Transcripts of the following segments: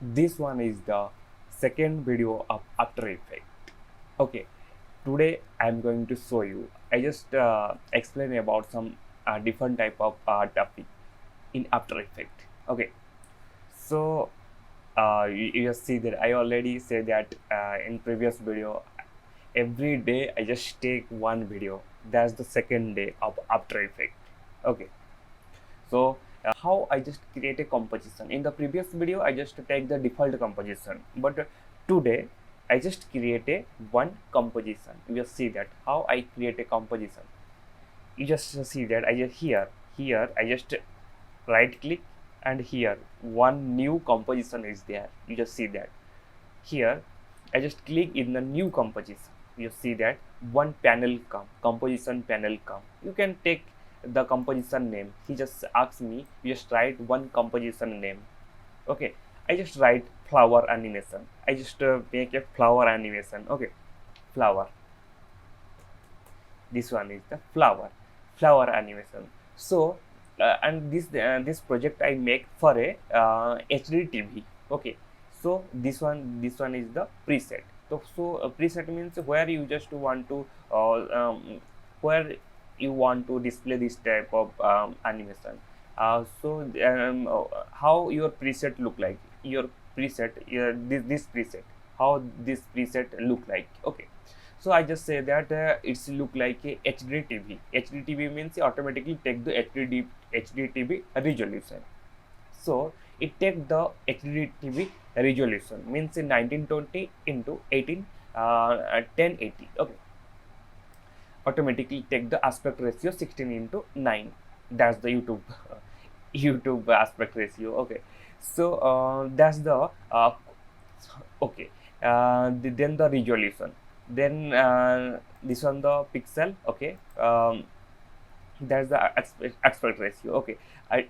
This one is the second video of After Effects. Okay, today I'm going to show you. I just explain about some different type of topic in After Effects. Okay, so you just see that I already said that in previous video. Every day I just take one video. That's the second day of After Effects. Okay, so how I just create a composition. In the previous video I just take the default composition, but today I just create a one composition. You just see that how I create a composition. You just see that I just here I just right click, and here one new composition is there. You just see that here I just click in the new composition. You see that one panel come, composition panel come. You can take the composition name. He just asks me, you just write one composition name. Okay, I just write flower animation. I just make a flower animation. Okay, flower. This one is the flower animation. So and this project I make for a HD TV. Okay, so this one is the preset. So preset means where you just want to where you want to display this type of animation. How your preset look like, your preset, this preset, how this preset look like. Okay, so I just say that it's look like a HD TV. HD TV means it automatically take the HD TV resolution. So it take the HD TV resolution means in 1920 into 1080. Okay, automatically take the aspect ratio 16 into 9. That's the YouTube YouTube aspect ratio. Okay, so that's the okay. Then the resolution. Then this one the pixel. Okay. That's the aspect ratio. Okay, I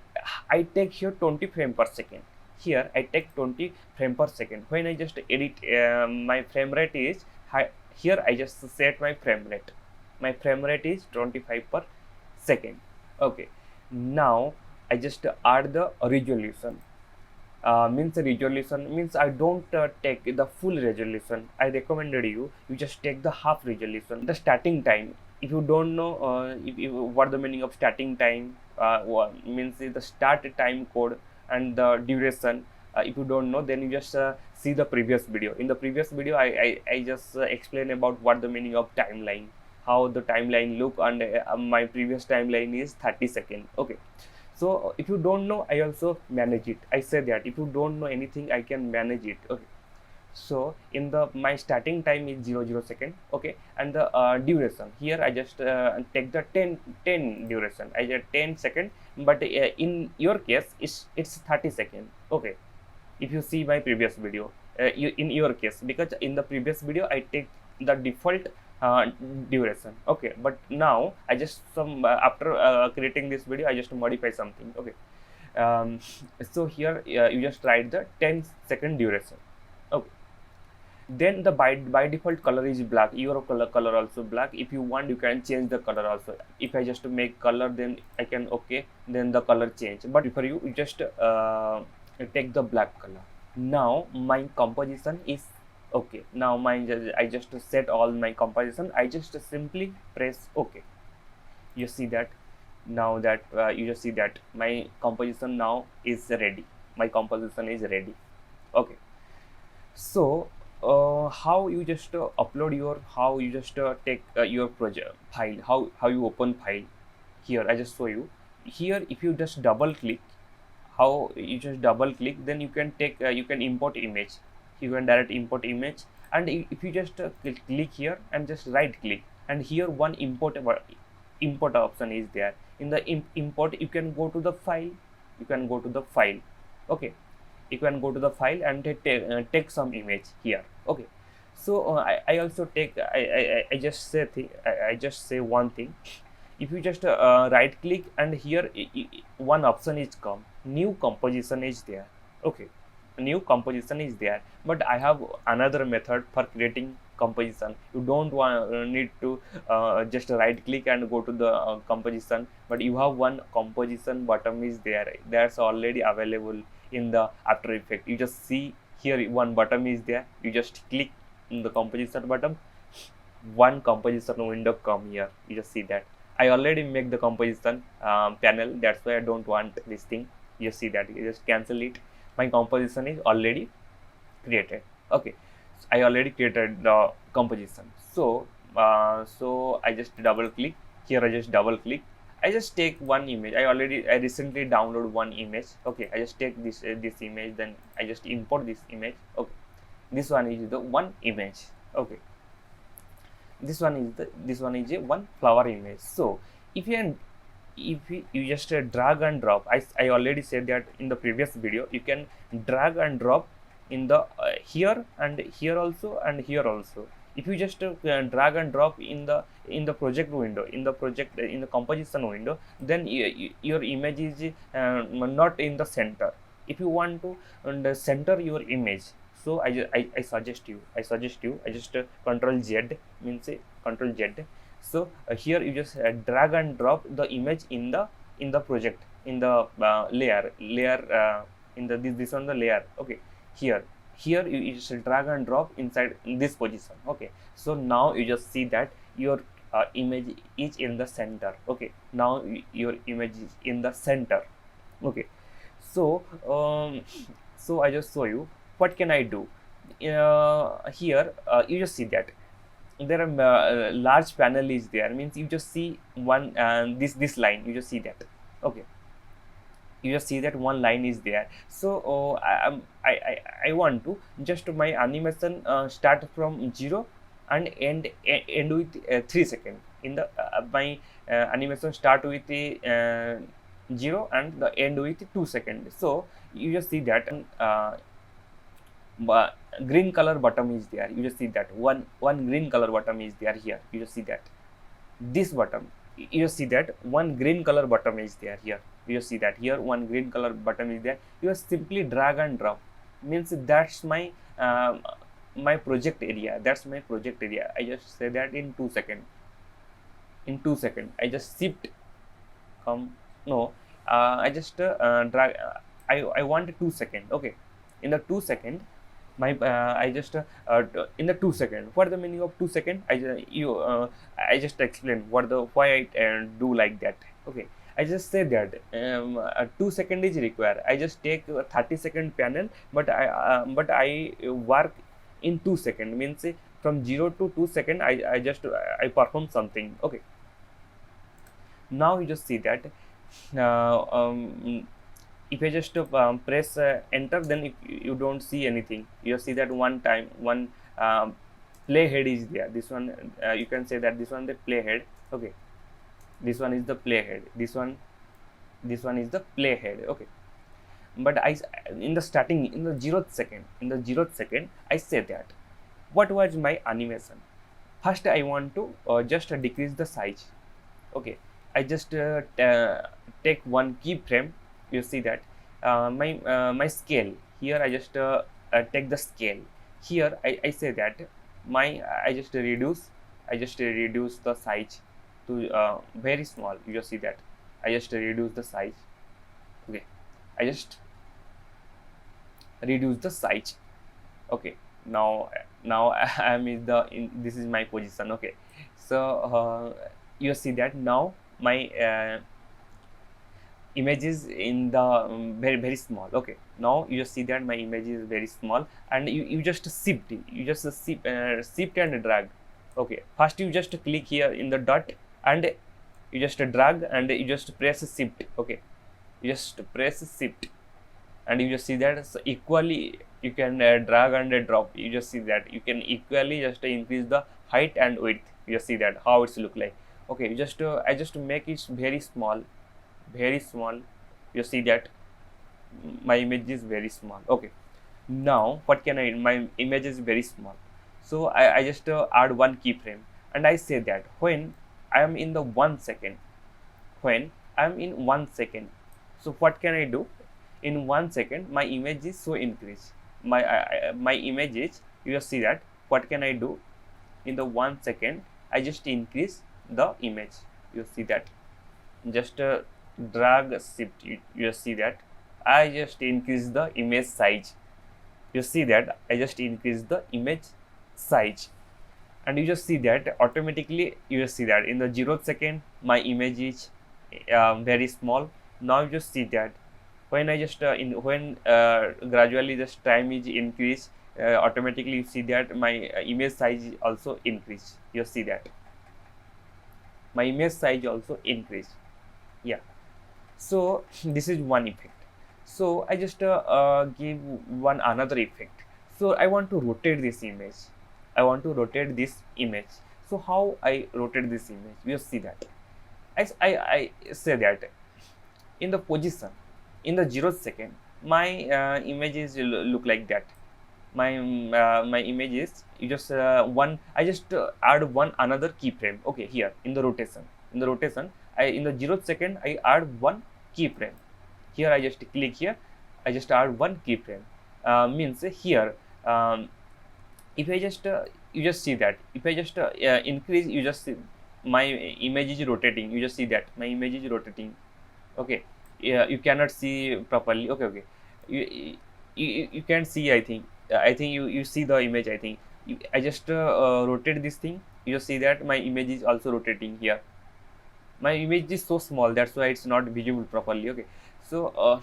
take here 20 frame per second. Here I take 20 frame per second. When I just edit, my frame rate is high. Here I just set my frame rate. My frame rate is 25 per second. Okay, now I just add the resolution. Means resolution means I don't take the full resolution. I recommended you just take the half resolution. The starting time, if you don't know what the meaning of starting time means, the start time code and the duration. If you don't know, then you just see the previous video. In the previous video I just explain about what the meaning of timeline, how the timeline look, and my previous timeline is 30 seconds. Okay, so if you don't know, I also manage it. I say that if you don't know anything, I can manage it. Okay, so in the my starting time is 00 second. Okay, and the duration here I just take the 10 duration. I get 10 second, but in your case it's 30 second. Okay, if you see my previous video, in your case, because in the previous video I take the default duration. Okay, but now I just after creating this video I just modify something. Okay, so here you just write the 10-second duration. Okay, then the by default color is black. Your color also black. If you want, you can change the color also. If I just make color, then I can, okay, then the color change. But for you just take the black color. Now my composition is okay. Now I just set all my composition. I just simply press OK. You see that now that you just see that my composition now is ready. My composition is ready. Okay, so how you just upload your, how you just take your project file, how you open file. Here I just show you. Here if you just double click, how you just double click, then you can take you can import image. You can direct import image, and if you just click here and just right click, and here one import option is there. In the import you can go to the file. You can go to the file. Okay, you can go to the file and take some image here. Okay, so I also take I just say I just say one thing. If you just right click, and here one option is come, new composition is there. Okay, new composition is there, but I have another method for creating composition. You don't want need to just right click and go to the composition, but you have one composition button is there, that's already available in the After Effects. You just see here one button is there. You just click in the composition button, one composition window come here. You just see that I already make the composition panel, that's why I don't want this thing. You see that, you just cancel it. My composition is already created. Okay, so I already created the composition. So so I just double click here. I just double click. I just take one image. I recently download one image. Okay, I just take this this image, then I just import this image. Okay, this one is the one image. Okay, this one is a one flower image. So if you just drag and drop, I already said that in the previous video, you can drag and drop in the here and here also and here also. If you just drag and drop in the project window, in the composition window, then your image is not in the center. If you want to center your image, so I suggest you I just control Z, means control Z. So here you just drag and drop the image in the project, in the layer in the this on the layer. Okay, here you just drag and drop inside this position. Okay, so now you just see that your image is in the center. Okay, now your image is in the center. Okay, so so I just show you what can I do. Here you just see that there are large panel is there, means you just see one this line, you just see that. Okay, you just see that one line is there. So I want to just my animation start from 0 and end with 3 seconds. In the my animation start with 0 and the end with 2 seconds. So you just see that green color button is there. You just see that one green color button is there here. You just see that this button, you just see that one green color button is there here. You just see that here one green color button is there. You just simply drag and drop, means that's my my project area. That's my project area. I just say that in 2 seconds. In 2 seconds, I just shift no, I just drag. I want 2 seconds. Okay, in the 2 seconds, my I just in the 2 seconds. What the meaning of 2 seconds? I just explain what the why I do like that. Okay, I just say that 2 seconds is required. I just take a 30-second panel, but I work in 2 seconds. Means from 0 to 2 seconds, I perform something. Okay, now you just see that if I just press enter, then if you don't see anything. You see that one time one playhead is there. This one you can say that this one the playhead. Okay, this one is the playhead. This one is the playhead. Okay, but I in the starting, in the 0th second, I say that what was my animation. First I want to just decrease the size. Okay, I just take one keyframe. You see that my scale here. I just take the scale here. I say that I just reduce the size to very small. You just see that I just reduce the size. Okay, I just reduce the size. Okay, now I am this is my position. Okay, so you see that now my image is in the very small. Okay, now you just see that my image is very small, and you just shift shift and drag. Okay, first you just click here in the dot and you just drag and you just press shift. Okay, you just press shift and you just see that so equally you can drag and drop. You just see that you can equally just increase the height and width. You just see that how it's look like. Okay, you just I just make it very small. You see that my image is very small. Okay, now what can I, my image is very small, so I just add one keyframe and I say that when I am in the 1 second, so what can I do? In 1 second my image is so increase. My image is, you just see that what can I do? In the 1 second I just increase the image. You see that just drag shift. You just see that I just increase the image size. You see that I just increase the image size, and you just see that automatically you just see that in the 0th second my image is very small. Now you just see that when I just gradually this time is increased, automatically you see that my image size is also increased. You see that my image size also increased. Yeah, so this is one effect. So I just give one another effect. So I want to rotate this image. I want to rotate this image. So how I rotate this image? You see that I say that in the position in the 0th second my images look like that. My image is you just one I just add one another keyframe. Okay, here in the rotation I in the 0th second I add one keyframe. Here I just click here, I just add one keyframe. Means here if I just you just see that if I just increase, you just see my image is rotating. You just see that my image is rotating. Okay, yeah, you cannot see properly. Okay, you can see. I think you see the image. I think I just rotate this thing. You just see that my image is also rotating here. My image is so small, that's why it's not visible properly. Okay, so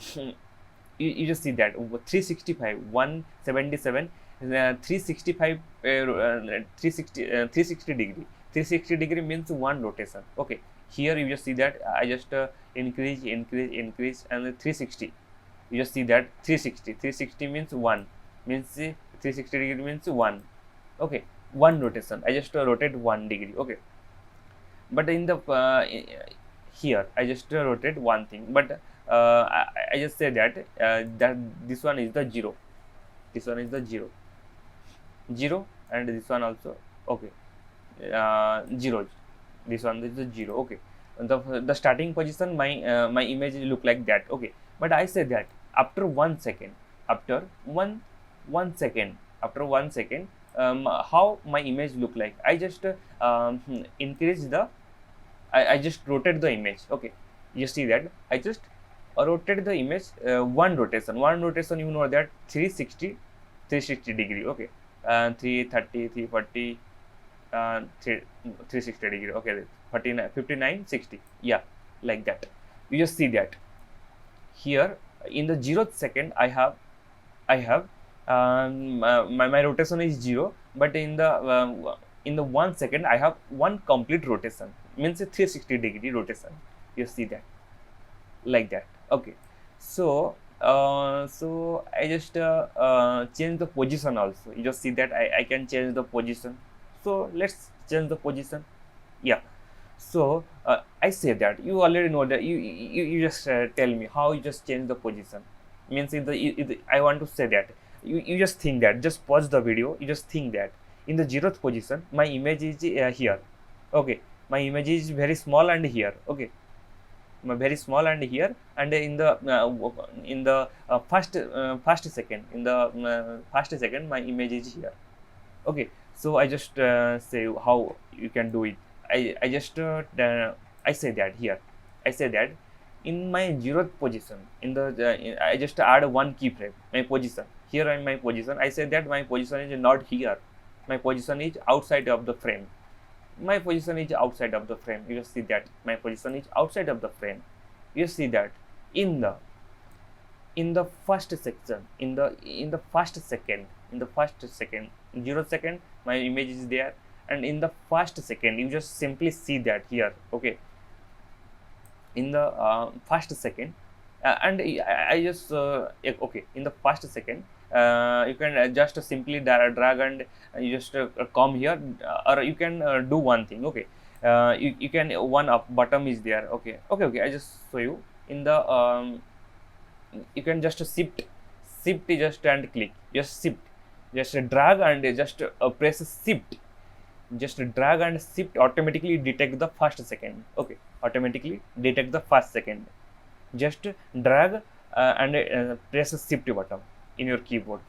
you just see that 365 177 365 360 degree. 360 degree means one rotation. Okay, here you just see that I just increase and 360. You just see that 360 means one, means 360 degree means one. Okay, one rotation. I just rotate 1 degree. Okay, but in the here I just rotate one thing, but I just say that that this one is the 0, this one is the 0, and this one also. Okay, 0, this one is the 0. Okay, the starting position my image look like that. Okay, but I say that after 1 second, after one second, after 1 second, how my image look like. I just increase the I just rotate the image. Okay, you see that I just rotate the image one rotation. You know that 360 degree. Okay, 330 340 360 degree. Okay, 49 59 60. Yeah, like that. You just see that here in the 0th second I have my rotation is 0, but in the 1 second I have one complete rotation, means a 360 degree rotation. You see that like that. Okay, so so I just change the position also. You just see that I can change the position. So let's change the position. Yeah, so I say that you already know that you just tell me how you just change the position. Means I want to say that you just think that, just pause the video, you just think that in the 0th position my image is here. Okay, my image is very small and here. Okay, very small and here, and in the first second, in the first second my image is here. Okay, so I just say how you can do it. I just I say that here, I say that in my 0th position, in the I just add one keyframe, my position. Here in my position I say that my position is not here, my position is outside of the frame. My position is outside of the frame. You see that my position is outside of the frame. You see that in the first section, in the first second, 0 second my image is there, and in the first second you just simply see that here. Okay, in the first second, and I just okay, in the first second you can just simply drag and you just come here, or you can do one thing. Okay, you can one up bottom is there. Okay, I just show you. In the you can just shift just and click, just shift, just drag and just press shift, just drag and shift, automatically detect the first second. Okay, automatically detect the first second. Just drag and press shift button in your keyboard.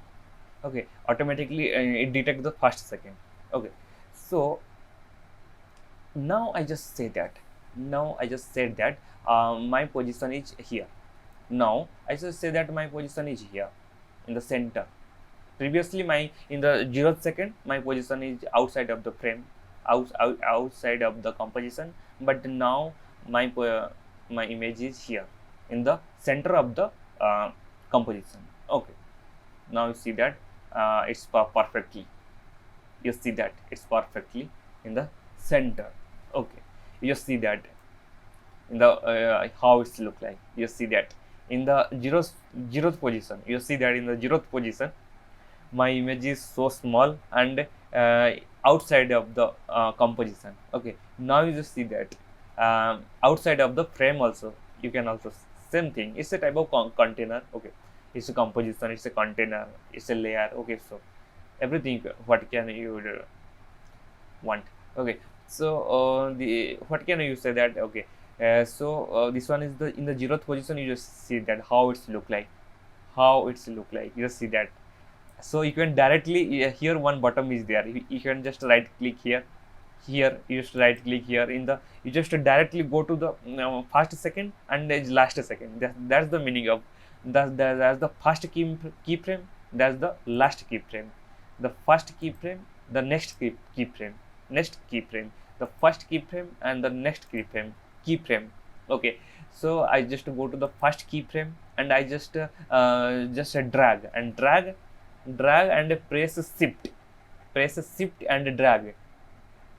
Okay, automatically it detects the first second. Okay, so now I just say that, my position is here. Now I just say that my position is here in the center. Previously my in the 0th second my position is outside of the frame, outside of the composition, but now my image is here in the center of the composition. Okay, now you see that it's perfectly, you see that it's perfectly in the center. Okay, you just see that in the how it's look like. You see that in the zeroth position, you see that in the 0th position my image is so small and outside of the composition. Okay, now you just see that outside of the frame also, you can also same thing, it's a type of container. Okay, it's a composition, it's a container, it's a layer. Okay, so everything what can you want. Okay, so the what can you say that. Okay, this one is the in the 0th position. You just see that how it's look like, how it's look like, you just see that. So you can directly here one bottom is there, you can just right click here, here you just right click here in the, you just directly go to the first second and last second. That's the meaning of that's the first keyframe, that's the last keyframe, the first keyframe, the next keyframe, next keyframe, the first keyframe and the next keyframe. Okay, so I just go to the first keyframe and I just drag and press shift and drag.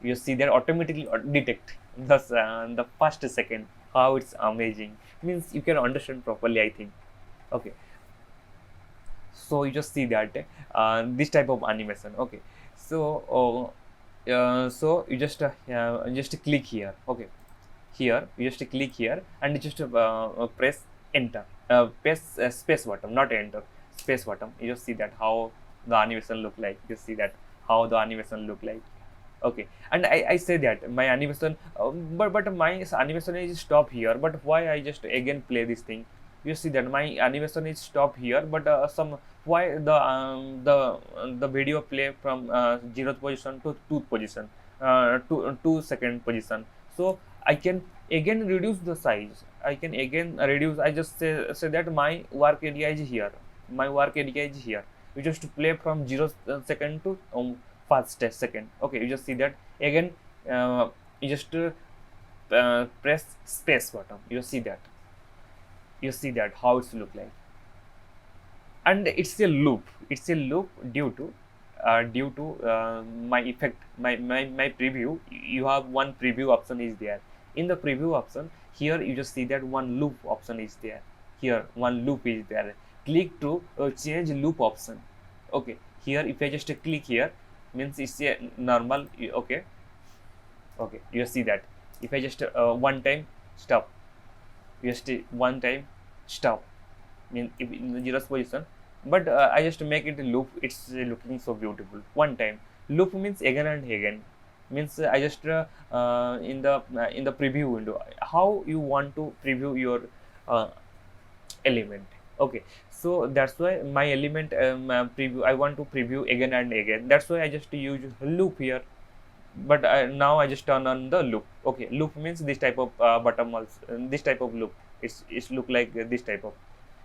You see that automatically detect the first second. How it's amazing, means you can understand properly, I think. Okay, so you just see that this type of animation. Okay, so so you just click here. Okay, here you just click here and just press enter, press space button, not enter, space button. You just see that how the animation look like, you see that how the animation look like. Okay, and I say that my animation but my animation is stop here, but why I just again play this thing. You see that my animation is stop here, but some why the video play from 0th position to 2th position, to 2nd position. So I can again reduce the size, I can again reduce, I just say that my work area is here, my work area is here. You just play from 0th second to first second. Okay, you just see that again you just press space button. You see that, you see that how it's look like. And it's a loop, it's a loop due to my effect, my preview. You have one preview option is there. In the preview option here you just see that one loop option is there, here one loop is there. Click to change loop option. Okay, here if I just click here, means it's a normal. Okay, okay, you see that if I just one time stop, just one time stop, mean if in the 0th position, but I just make it a loop, it's looking so beautiful. One time loop means again and again, means I just in the preview window, how you want to preview your element. Okay, so that's why my element preview, I want to preview again and again, that's why I just use loop here. But now I just turn on the loop. Okay, loop means this type of bottom also, this type of loop, it's look like this type of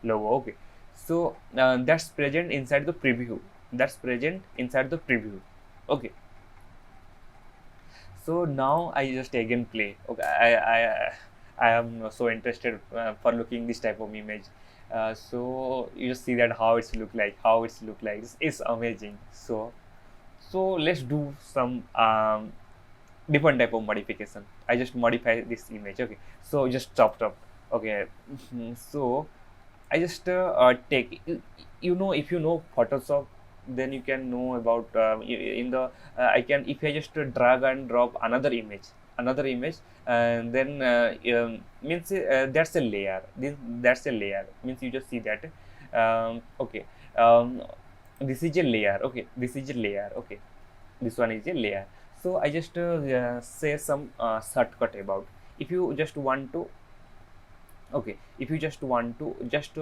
logo. Okay, so that's present inside the preview, that's present inside the preview. Okay, so now I just again play. Okay, I am so interested for looking this type of image. So you just see that how it's look like, how it's look like, it's amazing. So let's do some different type of modification. I just modify this image. Okay, so just chop. Okay, so I just take, you know, if you know Photoshop, then you can know about in the I can, if I just drag and drop another image, and then means that's a layer, that's a layer, means you just see that okay, this is a layer. Okay, this is a layer. Okay, this one is a layer. So I just say some shortcut about, if you just want to, okay, if you just want to just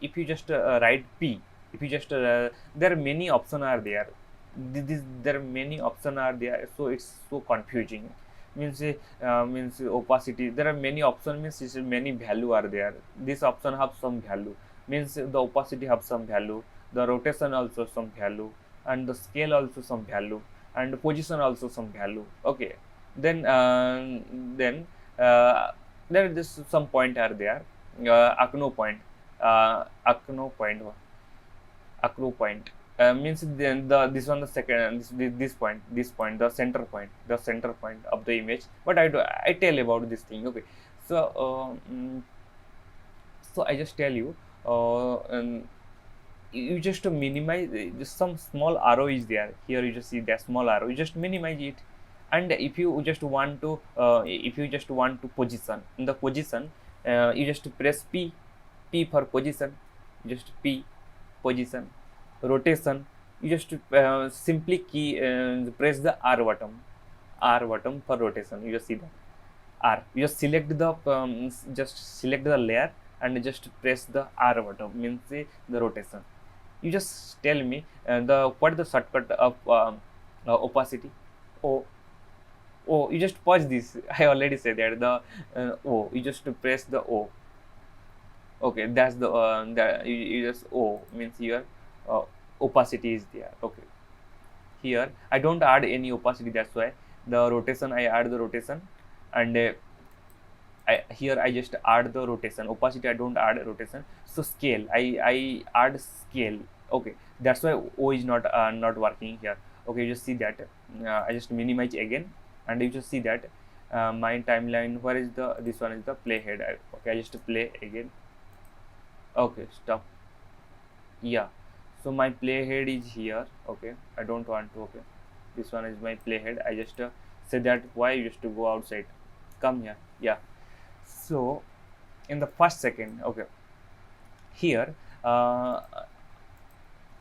if you just write P, if you just there are many options are there, there are many options are there, so it's so confusing. means opacity. There are many options, means many value are there. This option have some value, means the opacity have some value, the rotation also some value, and the scale also some value, and the position also some value. Okay, then uh, there is some point are there. Acno point, acno point, acro point, means then the this one the second this point, the center point of the image. But I tell about this thing. Okay, so so I just tell you, and you just to minimize, just some small arrow is there here, you just see that small arrow, you just minimize it. And if you just want to position, in the position, you just press P for position, just P, position. Rotation, you just simply press the R button for rotation. You just see that R, you just select the just select the layer and just press the R button, means the rotation. You just tell me the what is the shortcut of opacity. You just pause this. I already said that the you just press the O. Okay, that's the you just O, means your uh, opacity is there. Okay, here I don't add any opacity, that's why the rotation I add the rotation. And here I just add the rotation. Opacity I don't add rotation. So scale, I add scale. Okay, that's why O is not working here. Okay, you just see that I just minimize again, and you just see that my timeline, where is the this one is the playhead. Okay, I just play again. Okay, stop. Yeah, so my playhead is here. Okay, I don't want to. Okay, this one is my playhead. I just say that why you just to go outside, come here. Yeah, so in the first second, okay, here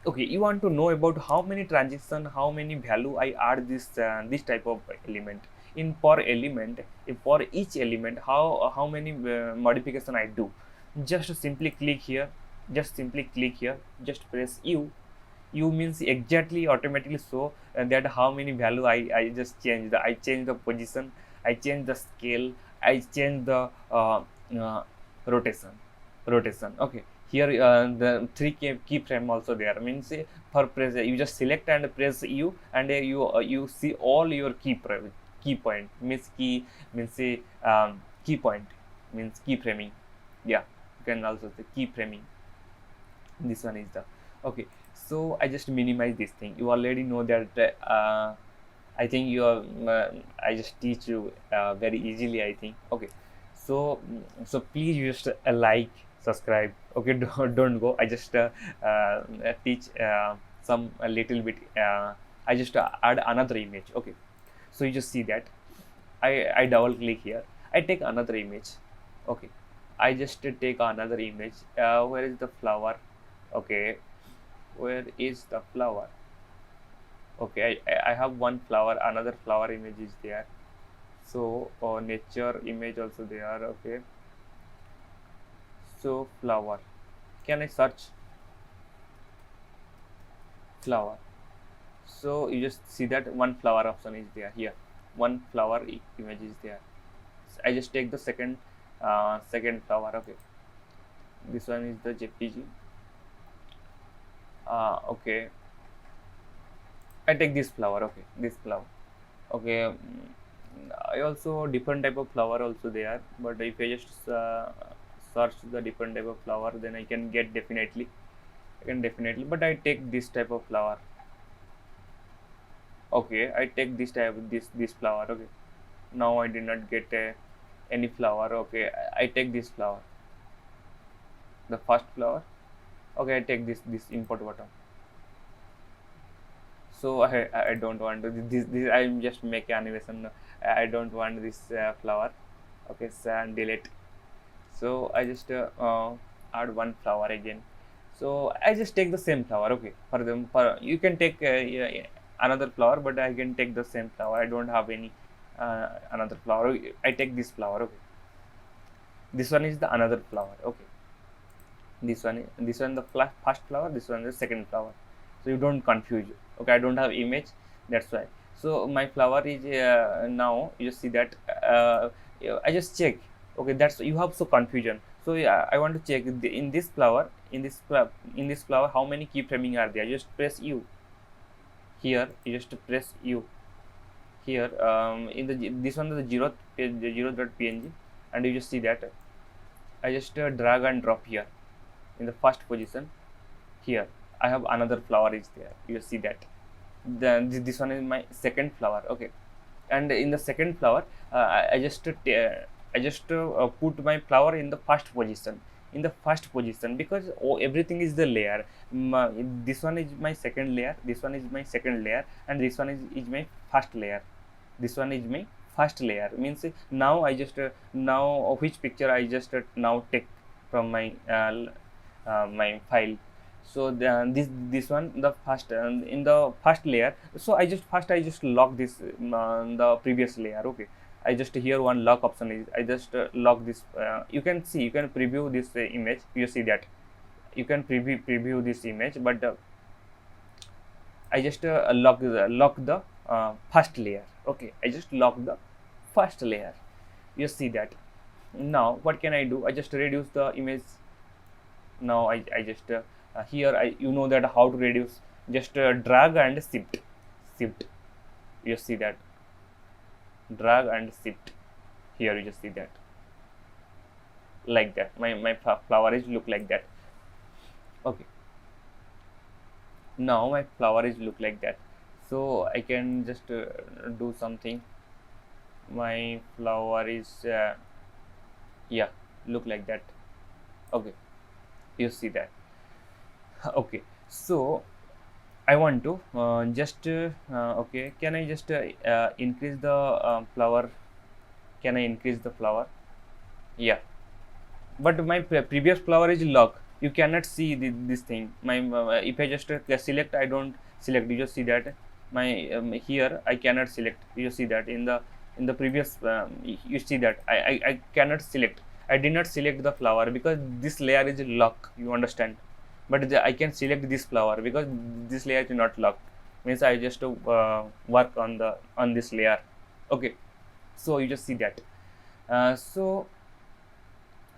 okay, you want to know about how many transition, how many value I add this type of element in per element. If for each element, how many modification I do. Just simply click here, just press U means exactly automatically show that how many value I just change the, I change the position, I change the scale, I change the uh, rotation. Okay, here the three keyframe also there, means for press you just select and press U, and you see all your key point, means key, means key point, means keyframing. Yeah, you can also say keyframing. This one is the okay. So I just minimize this thing. You already know that I think you are I just teach you very easily, I think. Okay, so so please just like, subscribe. Okay, don't go. I just teach some a little bit. I just add another image. Okay, so you just see that I double click here, I take another image. Okay, I just take another image. Where is the flower? Okay, where is the flower? Okay, I have one flower, another flower image is there. So nature image also there. Okay, so flower, can I search flower? So you just see that one flower option is there here, one flower image is there. So I just take the second flower. Okay, this one is the JPG. Okay, I take this flower. Okay, this flower. Okay, I also different type of flower also there, but if I just search the different type of flower, then I can get definitely, but I take this type of flower. Okay, I take this type of this flower. Okay, now I did not get any flower. Okay, I take this flower, the first flower. Okay, I take this import button. So I don't want to this I'm just make animation. I don't want this flower. Okay, so and delete. So I just add one flower again. So I just take the same flower. Okay, for them, for you can take yeah, another flower, but I can take the same flower. I don't have any another flower. I take this flower. Okay, this one is the another flower. Okay, this one the first flower, this one the second flower, so you don't confuse. Okay, I don't have image, that's why. So my flower is now you just see that I just check. Okay, that's you have so confusion. So yeah, I want to check in this flower, in this flower how many keyframing are there. Just press U here. You just press U here. In the this one is the zero.png, and you just see that I just drag and drop here in the first position. Here I have another flower is there. You see that. Then this one is my second flower. Okay, and in the second flower I just put my flower in the first position, because everything is the layer. This one is my second layer, this one is my second layer, and this one is my first layer. This one is my first layer, means now I just now which picture I just now take from my my file. So this one the first in the first layer. So I just lock this the previous layer. Okay, I just here one lock option is I just lock this. You can see, you can preview this image. You see that you can preview this image, but I just lock the first layer. Okay, I just lock the first layer. You see that. Now what can I do? I just reduce the image. Now I just here you know that how to reduce. Just drag and shift. You see that, drag and shift. Here you just see that, like that. My flower is look like that. Okay, now my flower is look like that. So I can just do something. My flower is yeah, look like that. Okay, you see that. Okay, so I want to just okay, can I just increase the flower? Can I increase the flower? Yeah, but my previous flower is lock. You cannot see this thing. My if I just select, I don't select. You just see that my here I cannot select. You just see that in the previous you see that I cannot select. I did not select the flower because this layer is lock. You understand? But I can select this flower because this layer is not locked. Means I just work on this layer. Okay, so you just see that. So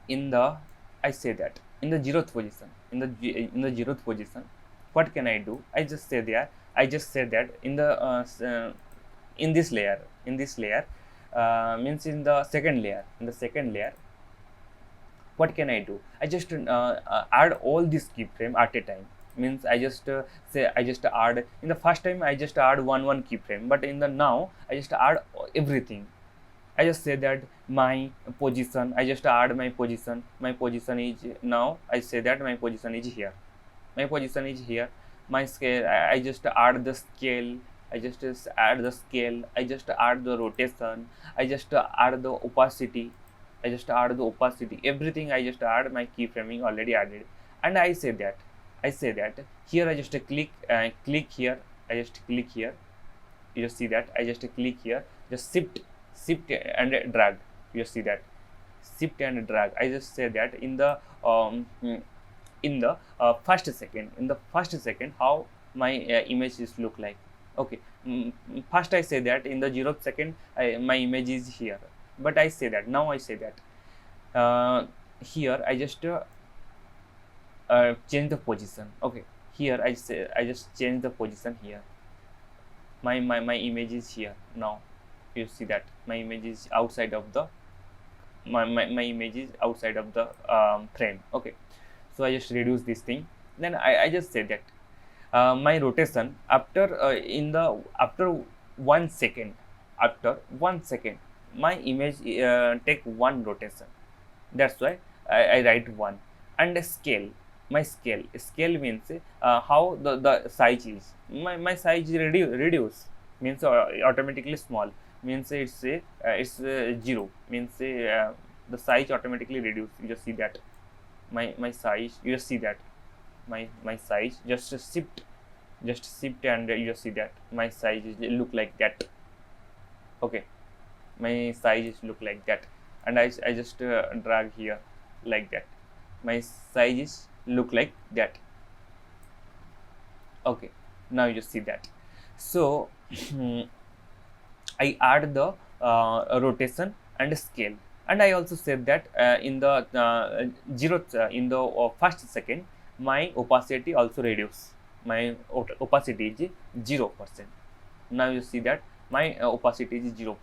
in the I say that in the zeroth position, in the zeroth position, what can I do? I just say there. I just say that in the in this layer, means in the second layer, what can I do? I just add all this keyframe at a time. Means I just say I just add in the first time I just add one keyframe, but in the now I just add everything. I just say that my position, I just add my position. My position is now I say that my position is here. My position is here. My scale, I just add the scale. I just add the scale. I just add the rotation. I just add the opacity. I just add the opacity. Everything I just add my keyframing already added, and I say that. Here I just click here. I just click here. You just see that I just click here. Just shift and drag. You see that, shift and drag. I just say that in the first second how my image is look like. Okay, first I say that in the 0th second my image is here, but I say that now I say that here I just change the position. Okay, here I say I just change the position here. My image is here now. You see that my image is outside of the my image is outside of the frame. Okay, so I just reduce this thing. Then I just say that my rotation after after 1 second, my image take one rotation. That's why I write 1. And a scale, my scale means how the size is. My size reduce means automatically small, means it's 0, means the size automatically reduce. You just see that my size, you just see that my size just shift and you just see that my size is look like that. Okay, my size is look like that, and I just drag here like that. My size is look like that. Okay, now you just see that. So I add the rotation and scale, and I also said that in the zeroth in the first second my opacity also reduce. My opacity is 0%. Now you see that my opacity is 0%.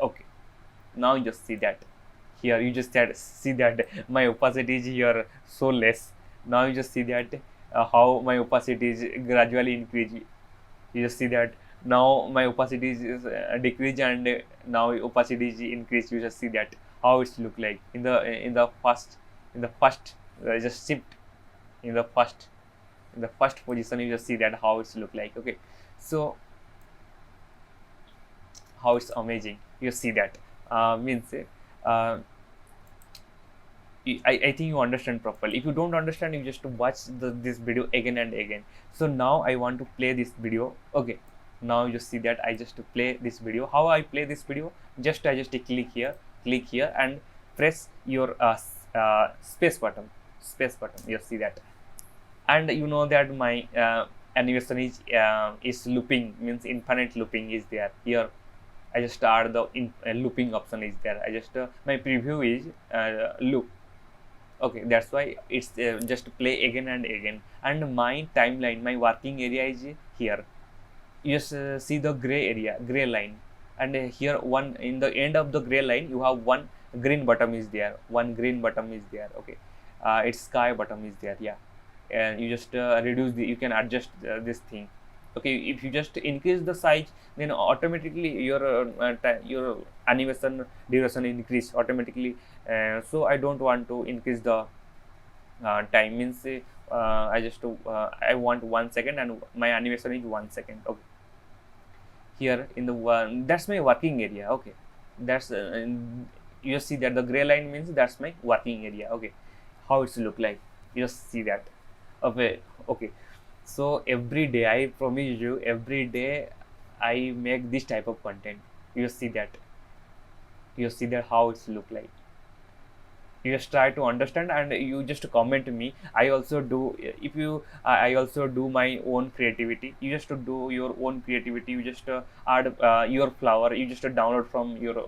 Okay, now you just see that here you just see that my opacity is here so less. Now you just see that how my opacity is gradually increasing. You just see that now my opacity is decreased, and now opacity is increased. You just see that how it look like in the first just shift in the first position. You just see that how it's look like. Okay, so how it's amazing. You see that means I think you understand properly. If you don't understand, you just watch this video again and again. So now I want to play this video. Okay, now you just see that I just play this video. How I play this video? I just click here and press your space button. You see that, and you know that my animation is looping, means infinite looping is there here. I just add the looping option is there. I just my preview is loop. Okay, that's why it's just play again and again. And my timeline, my working area is here. You just see the gray line, and here one in the end of the gray line you have one green button is there. Okay, its sky button is there. Yeah, and you just reduce you can adjust this thing. Okay, if you just increase the size, then automatically your animation duration increase automatically. So I don't want to increase the time, means I want 1 second and my animation is 1 second. Okay, here in the one, that's my working area. Okay, that's you see that the gray line means that's my working area. Okay, how it's look like, you just see that. Okay, so every day, I promise you, every day I make this type of content. You see that how it's look like. You just try to understand and you just comment me. I also do, if you I also do my own creativity. You just do your own creativity. You just add your flower. You just download from your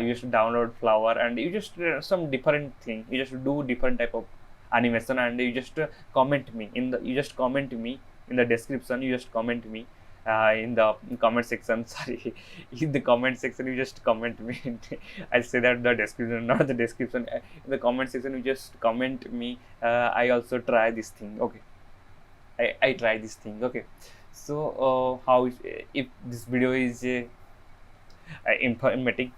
you just download flower, and you just some different thing. You just do different type of animation, and you just comment me in the description. You just comment me in the comment section. Sorry, in the comment section you just comment me. I'll say that the description, not the description. In the comment section you just comment me. I also try this thing. Okay, I try this thing. Okay, so if this video is informative,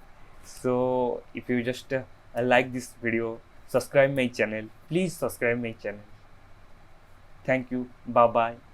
so if you just like this video, subscribe my channel. Please subscribe my channel. Thank you. Bye bye.